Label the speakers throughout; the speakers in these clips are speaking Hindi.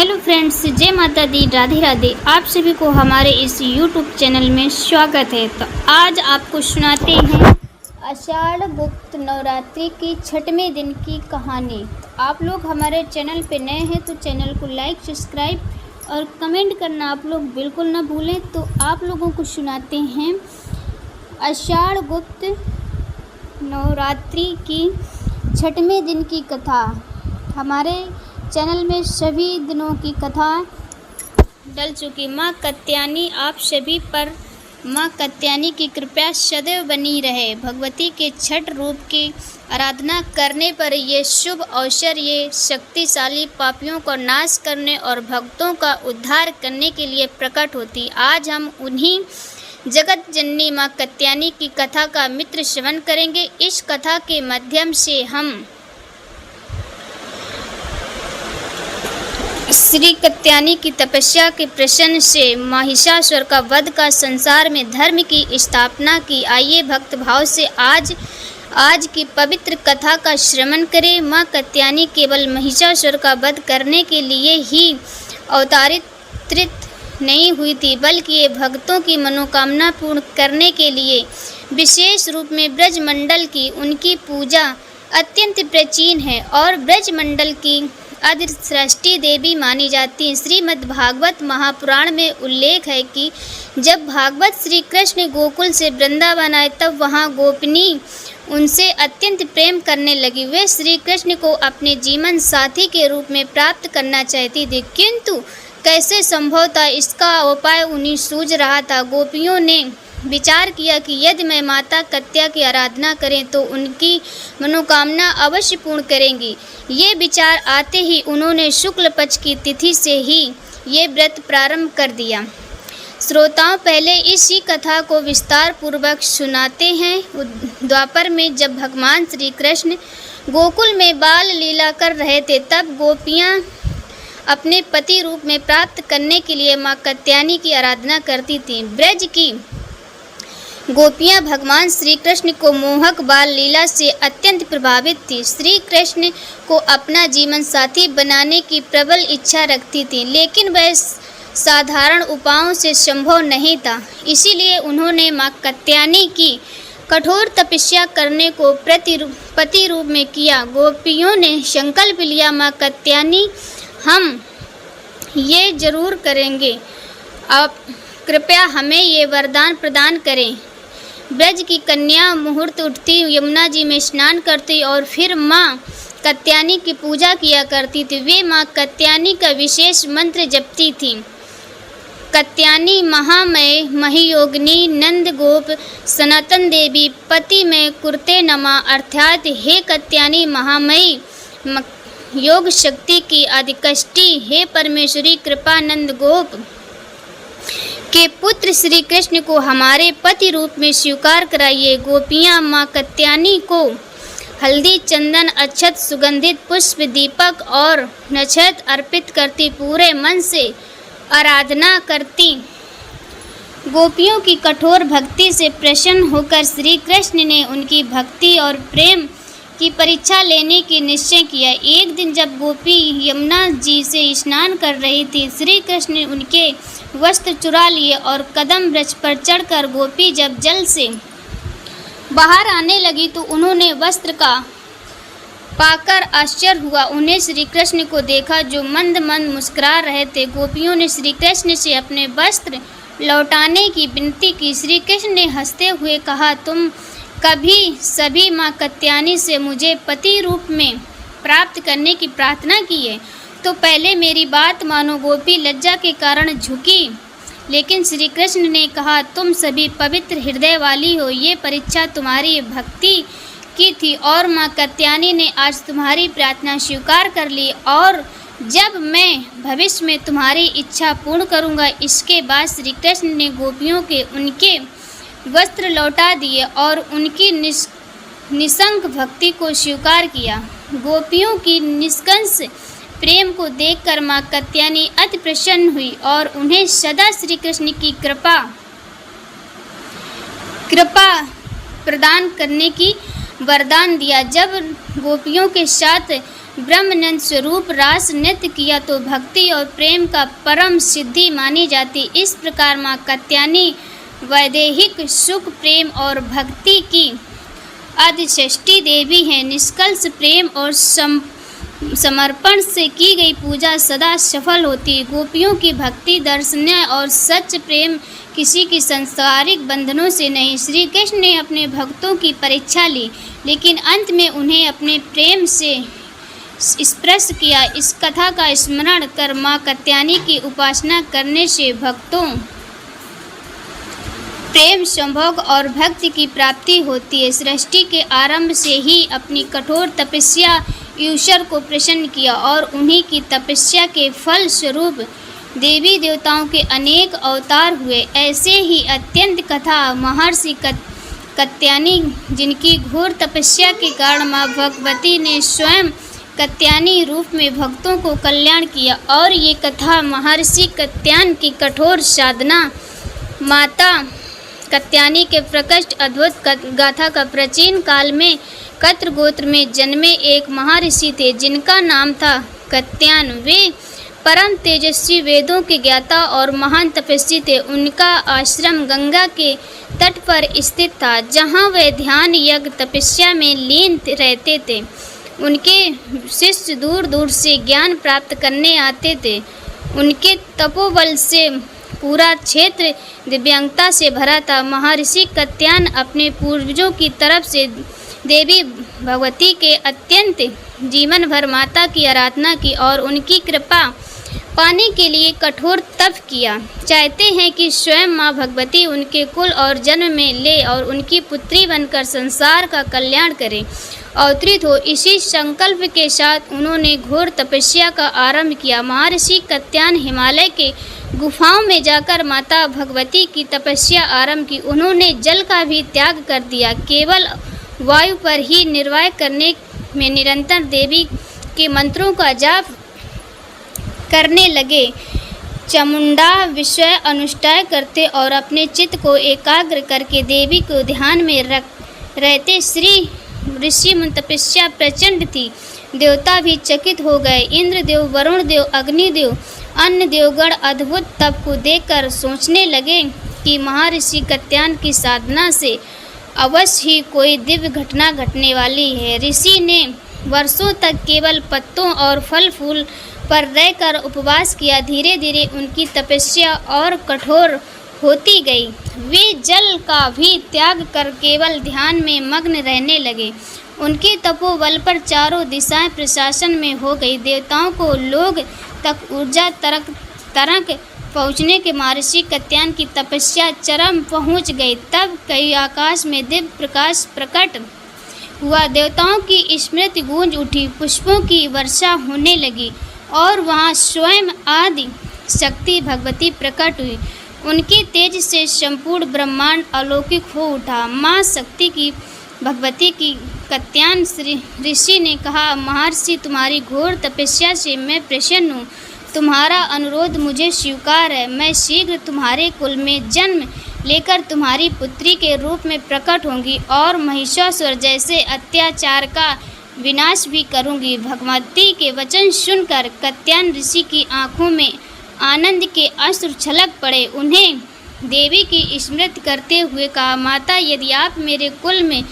Speaker 1: हेलो फ्रेंड्स, जय माता दी, राधे राधे। आप सभी को हमारे इस यूट्यूब चैनल में स्वागत है। तो आज आपको सुनाते हैं आषाढ़ गुप्त नवरात्रि की छठवें दिन की कहानी। तो आप लोग हमारे चैनल पे नए हैं तो चैनल को लाइक, सब्सक्राइब और कमेंट करना आप लोग बिल्कुल ना भूलें। तो आप लोगों को सुनाते हैं आषाढ़ गुप्त नवरात्रि की छठवें दिन की कथा। हमारे चैनल में सभी दिनों की कथा डल चुकी। माँ कात्यायनी आप सभी पर माँ कात्यायनी की कृपा सदैव बनी रहे। भगवती के छठ रूप की आराधना करने पर ये शुभ अवसर ये शक्तिशाली पापियों को नाश करने और भक्तों का उद्धार करने के लिए प्रकट होती। आज हम उन्हीं जगत जननी माँ कात्यायनी की कथा का मित्र श्रवण करेंगे। इस कथा के माध्यम से हम श्री कात्यायनी की तपस्या के प्रसन्न से महिषासुर का वध का संसार में धर्म की स्थापना की। आइए भक्त भाव से आज की पवित्र कथा का श्रवण करें। माँ कात्यायनी केवल महिषासुर का वध करने के लिए ही अवतारित नहीं हुई थी, बल्कि ये भक्तों की मनोकामना पूर्ण करने के लिए विशेष रूप में ब्रजमंडल की उनकी पूजा अत्यंत प्राचीन है और ब्रजमंडल की आदि सृष्टि देवी मानी जाती है। श्रीमद् भागवत महापुराण में उल्लेख है कि जब भागवत श्री कृष्ण गोकुल से वृंदावन आए तब वहाँ गोपिनी उनसे अत्यंत प्रेम करने लगी। वे श्री कृष्ण को अपने जीवन साथी के रूप में प्राप्त करना चाहती थी, किंतु कैसे संभव था इसका उपाय उन्हें सूझ रहा था। गोपियों ने विचार किया कि यदि मैं माता कात्या की आराधना करें तो उनकी मनोकामना अवश्य पूर्ण करेंगी। ये विचार आते ही उन्होंने शुक्ल पक्ष की तिथि से ही ये व्रत प्रारंभ कर दिया। श्रोताओं, पहले इसी कथा को विस्तार पूर्वक सुनाते हैं। द्वापर में जब भगवान श्री कृष्ण गोकुल में बाल लीला कर रहे थे, तब गोपियाँ अपने पति रूप में प्राप्त करने के लिए माँ कात्यायनी की आराधना करती थीं। ब्रज की गोपियाँ भगवान श्री कृष्ण को मोहक बाल लीला से अत्यंत प्रभावित थी। श्री कृष्ण को अपना जीवन साथी बनाने की प्रबल इच्छा रखती थी, लेकिन वह साधारण उपायों से संभव नहीं था। इसीलिए उन्होंने माँ कात्यायनी की कठोर तपस्या करने को पति रूप में किया। गोपियों ने संकल्प लिया, माँ कात्यायनी हम ये जरूर करेंगे, आप कृपया हमें ये वरदान प्रदान करें। ब्रज की कन्या मुहूर्त उठती, यमुना जी में स्नान करती और फिर माँ कात्यायनी की पूजा किया करती थी। वे माँ कात्यायनी का विशेष मंत्र जपती थीं। कात्यायनी महामय महियोगिनी नंद गोप सनातन देवी पति में कुरते नमा, अर्थात हे कात्यायनी महामयी योग शक्ति की आदिकष्टी, हे परमेश्वरी कृपा नंद गोप के पुत्र श्री कृष्ण को हमारे पति रूप में स्वीकार कराइए। गोपियाँ माँ कात्यायनी को हल्दी, चंदन, अक्षत, सुगंधित पुष्प, दीपक और नक्षत्र अर्पित करती पूरे मन से आराधना करती। गोपियों की कठोर भक्ति से प्रसन्न होकर श्री कृष्ण ने उनकी भक्ति और प्रेम की परीक्षा लेने की निश्चय किया। एक दिन जब गोपी यमुना जी से स्नान कर रही थी, श्री कृष्ण ने उनके वस्त्र चुरा लिए और कदम वृक्ष पर चढ़कर गोपी जब जल से बाहर आने लगी तो उन्होंने वस्त्र का पाकर आश्चर्य हुआ। उन्हें श्री कृष्ण को देखा जो मंद मंद मुस्कुरा रहे थे। गोपियों ने श्री कृष्ण से अपने वस्त्र लौटाने की विनती की। श्री कृष्ण ने हंसते हुए कहा, तुम कभी सभी माँ कात्यायनी से मुझे पति रूप में प्राप्त करने की प्रार्थना की है, तो पहले मेरी बात मानो। गोपी लज्जा के कारण झुकी, लेकिन श्री कृष्ण ने कहा, तुम सभी पवित्र हृदय वाली हो, ये परीक्षा तुम्हारी भक्ति की थी और माँ कात्यायनी ने आज तुम्हारी प्रार्थना स्वीकार कर ली। और जब मैं भविष्य में तुम्हारी इच्छा पूर्ण करूँगा। इसके बाद श्री कृष्ण ने गोपियों के उनके वस्त्र लौटा दिए और उनकी निस्संग भक्ति को स्वीकार किया। गोपियों की निष्कंश प्रेम को देखकर माँ कात्यायनी अति प्रसन्न हुई और उन्हें सदा श्री कृष्ण की कृपा प्रदान करने की वरदान दिया। जब गोपियों के साथ ब्रह्मानंद स्वरूप रास नृत्य किया तो भक्ति और प्रेम का परम सिद्धि मानी जाती। इस प्रकार माँ कात्यायनी वैदेहिक सुख प्रेम और भक्ति की आदिशक्ति देवी है। निष्कल्ष प्रेम और समर्पण से की गई पूजा सदा सफल होती है। गोपियों की भक्ति दर्शनीय और सच्च प्रेम किसी की सांसारिक बंधनों से नहीं। श्री कृष्ण ने अपने भक्तों की परीक्षा ली, लेकिन अंत में उन्हें अपने प्रेम से स्पर्श किया। इस कथा का स्मरण कर माँ कात्यायनी की उपासना करने से भक्तों प्रेम संभोग और भक्ति की प्राप्ति होती है। सृष्टि के आरंभ से ही अपनी कठोर तपस्या ईश्वर को प्रसन्न किया और उन्हीं की तपस्या के फल स्वरूप देवी देवताओं के अनेक अवतार हुए। ऐसे ही अत्यंत कथा महर्षि कात्यायनी, जिनकी घोर तपस्या के कारण माँ भगवती ने स्वयं कात्यायनी रूप में भक्तों को कल्याण किया। और ये कथा महर्षि कात्यायन की कठोर साधना माता कात्यायनी के प्रकट अद्भुत गाथा का प्राचीन काल में कत्र गोत्र में जन्मे एक महर्षि थे, जिनका नाम था कात्यायन। वे परम तेजस्वी वेदों के ज्ञाता और महान तपस्वी थे। उनका आश्रम गंगा के तट पर स्थित था, जहाँ वे ध्यान यज्ञ तपस्या में लीन रहते थे। उनके शिष्य दूर दूर से ज्ञान प्राप्त करने आते थे। उनके तपोबल से पूरा क्षेत्र दिव्यांगता से भरा था। महर्षि कात्यायन अपने पूर्वजों की तरफ से देवी भगवती के अत्यंत जीवन भर माता की आराधना की और उनकी कृपा पाने के लिए कठोर तप किया। चाहते हैं कि स्वयं माँ भगवती उनके कुल और जन्म में ले और उनकी पुत्री बनकर संसार का कल्याण करें, अवतरित हो। इसी संकल्प के साथ उन्होंने घोर तपस्या का आरंभ किया। महर्षि कात्यायन हिमालय के गुफाओं में जाकर माता भगवती की तपस्या आरंभ की। उन्होंने जल का भी त्याग कर दिया, केवल वायु पर ही निर्वाह करने में निरंतर देवी के मंत्रों का जाप करने लगे। चामुंडा विषय अनुष्ठान करते और अपने चित्त को एकाग्र करके देवी को ध्यान में रहते। श्री ऋषि में तपस्या प्रचंड थी। देवता भी चकित हो गए। इंद्रदेव, वरुण देव, अग्निदेव, अन्य देवगण अद्भुत तप को देखकर सोचने लगे कि महर्षि कात्यायन की साधना से अवश्य ही कोई दिव्य घटना घटने वाली है। ऋषि ने वर्षों तक केवल पत्तों और फल फूल पर रहकर उपवास किया। धीरे धीरे उनकी तपस्या और कठोर होती गई। वे जल का भी त्याग कर केवल ध्यान में मग्न रहने लगे। उनके तपोबल पर चारों दिशाएं प्रशासन में हो गई। देवताओं को लोग तक ऊर्जा तरक पहुँचने के महर्षि कात्यायन की तपस्या चरम पहुँच गई। तब कई आकाश में दिव्य प्रकाश प्रकट हुआ। देवताओं की स्मृति गूंज उठी। पुष्पों की वर्षा होने लगी और वहाँ स्वयं आदि शक्ति भगवती प्रकट हुई। उनके तेज से संपूर्ण ब्रह्मांड अलौकिक हो उठा। माँ शक्ति की भगवती की कात्यायन ऋषि ने कहा, महर्षि, तुम्हारी घोर तपस्या से मैं प्रसन्न हूँ। तुम्हारा अनुरोध मुझे स्वीकार है। मैं शीघ्र तुम्हारे कुल में जन्म लेकर तुम्हारी पुत्री के रूप में प्रकट होंगी और महिषासुर जैसे अत्याचार का विनाश भी करूंगी। भगवती के वचन सुनकर कात्यायन ऋषि की आंखों में आनंद के अश्रु छलक पड़े। उन्हें देवी की स्मृति करते हुए कहा, माता, यदि आप मेरे कुल में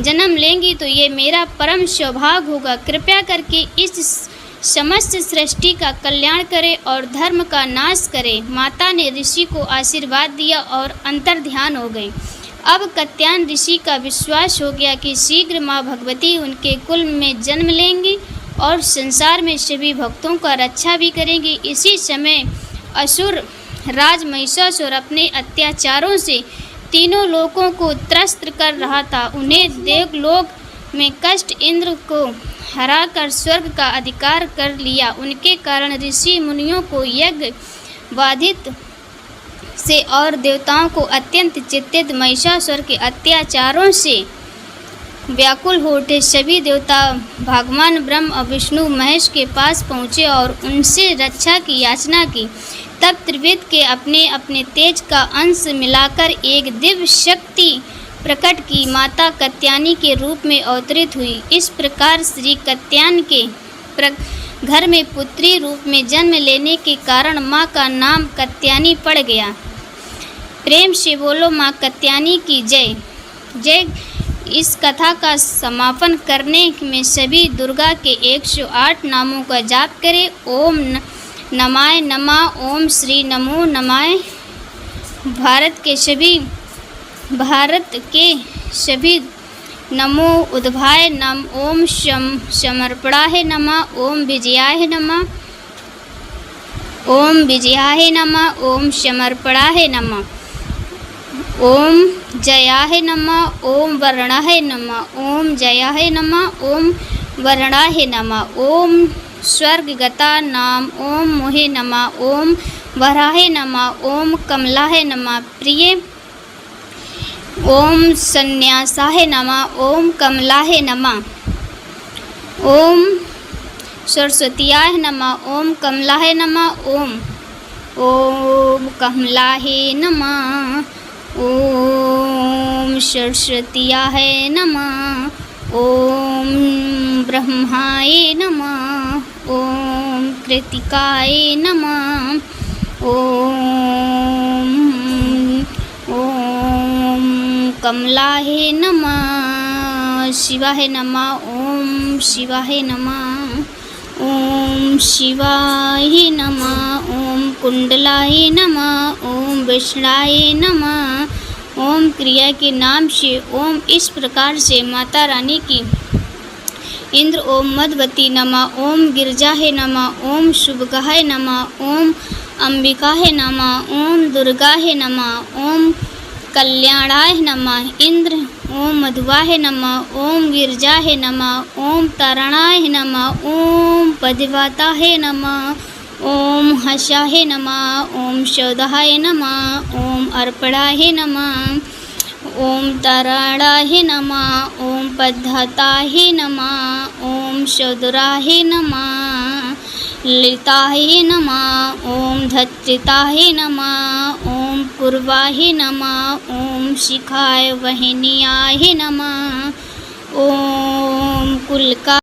Speaker 1: जन्म लेंगी तो ये मेरा परम सौभाग्य होगा। कृपया करके इस समस्त सृष्टि का कल्याण करें और धर्म का नाश करें। माता ने ऋषि को आशीर्वाद दिया और अंतर ध्यान हो गई। अब कात्यायन ऋषि का विश्वास हो गया कि शीघ्र माँ भगवती उनके कुल में जन्म लेंगी और संसार में सभी भक्तों का रक्षा भी करेंगी। इसी समय असुर राज महिषासुर अपने अत्याचारों से तीनों लोकों को त्रस्त कर रहा था। उन्हें देवलोक में कष्ट इंद्र को हराकर स्वर्ग का अधिकार कर लिया। उनके कारण ऋषि मुनियों को यज्ञ बाधित से और देवताओं को अत्यंत चिंतित महिषासुर के अत्याचारों से व्याकुल हो उठे। सभी देवता भगवान ब्रह्म और विष्णु महेश के पास पहुँचे और उनसे रक्षा की याचना की। तब त्रिविध के अपने अपने तेज का अंश मिलाकर एक दिव्य शक्ति प्रकट की माता कात्यायनी के रूप में अवतरित हुई। इस प्रकार श्री कात्यायन के घर में पुत्री रूप में जन्म लेने के कारण माँ का नाम कात्यायनी पड़ गया। प्रेम से बोलो माँ कात्यायनी की जय जय। इस कथा का समापन करने में सभी दुर्गा के 108 नामों का जाप करें। ओम नमाय नमः, ओम श्री नमो नमाय। भारत के सभी नमो उद्भाय नम, ओम समर्पणाय नमः, ओम विजयाय नमः, ओम विजयाय नमः, ओम समर्पणाय नमः, ओम जयाय नमः, ओम वरणाय नमः, ओम जयाय नमः, ओम वरणाय नमः, ओम स्वर्गगता नाम, ओम मोहे नमः, ओम वराय नमः, ओम कमलाय नमः, प्रिय ओम संन्यासाय नमः, ओम कमलाय नमः, ओम सरस्वतीयाय नमः, ओम कमलाय नमः, ओम कमलाय नमः, ओम सरस्वतीयाय नमः, ओम ब्रह्माय नमः, ओम कृतिकाय नमः, ओम कमलाय नमः, शिवाय नमः, ओम शिवाय नमः, ओम शिवाय नमः, ओम कुंडलाय नमः, ओम विष्णाय नमः। ओम क्रिया के नाम से ओम इस प्रकार से माता रानी की इंद्र ओम मधुवती नमः, ओम गिरजाय नमः, ओम शुभगाय नमः, ओम अंबिकाय नमः, ओम दुर्गाय नमः, ओम कल्याणाय नमः, इंद्र ओम मधुवाय नमः, ओम गिरजाय नमः, ओम तारणाय नमः, ओम पदिवाताय नमः, ओम हर्षाय नमः, ओम शौदाय नमः, ओम अर्पणाय नमः, ओम तारणाय नमः, ओम पद्धताय नमः, ओम शौदराय नमः, ललिताय नमः, ओम धत्रिताय नमः, ओम पूर्वाय नमः, ओम शिखाय वहनियाय नमः, ओम कुलका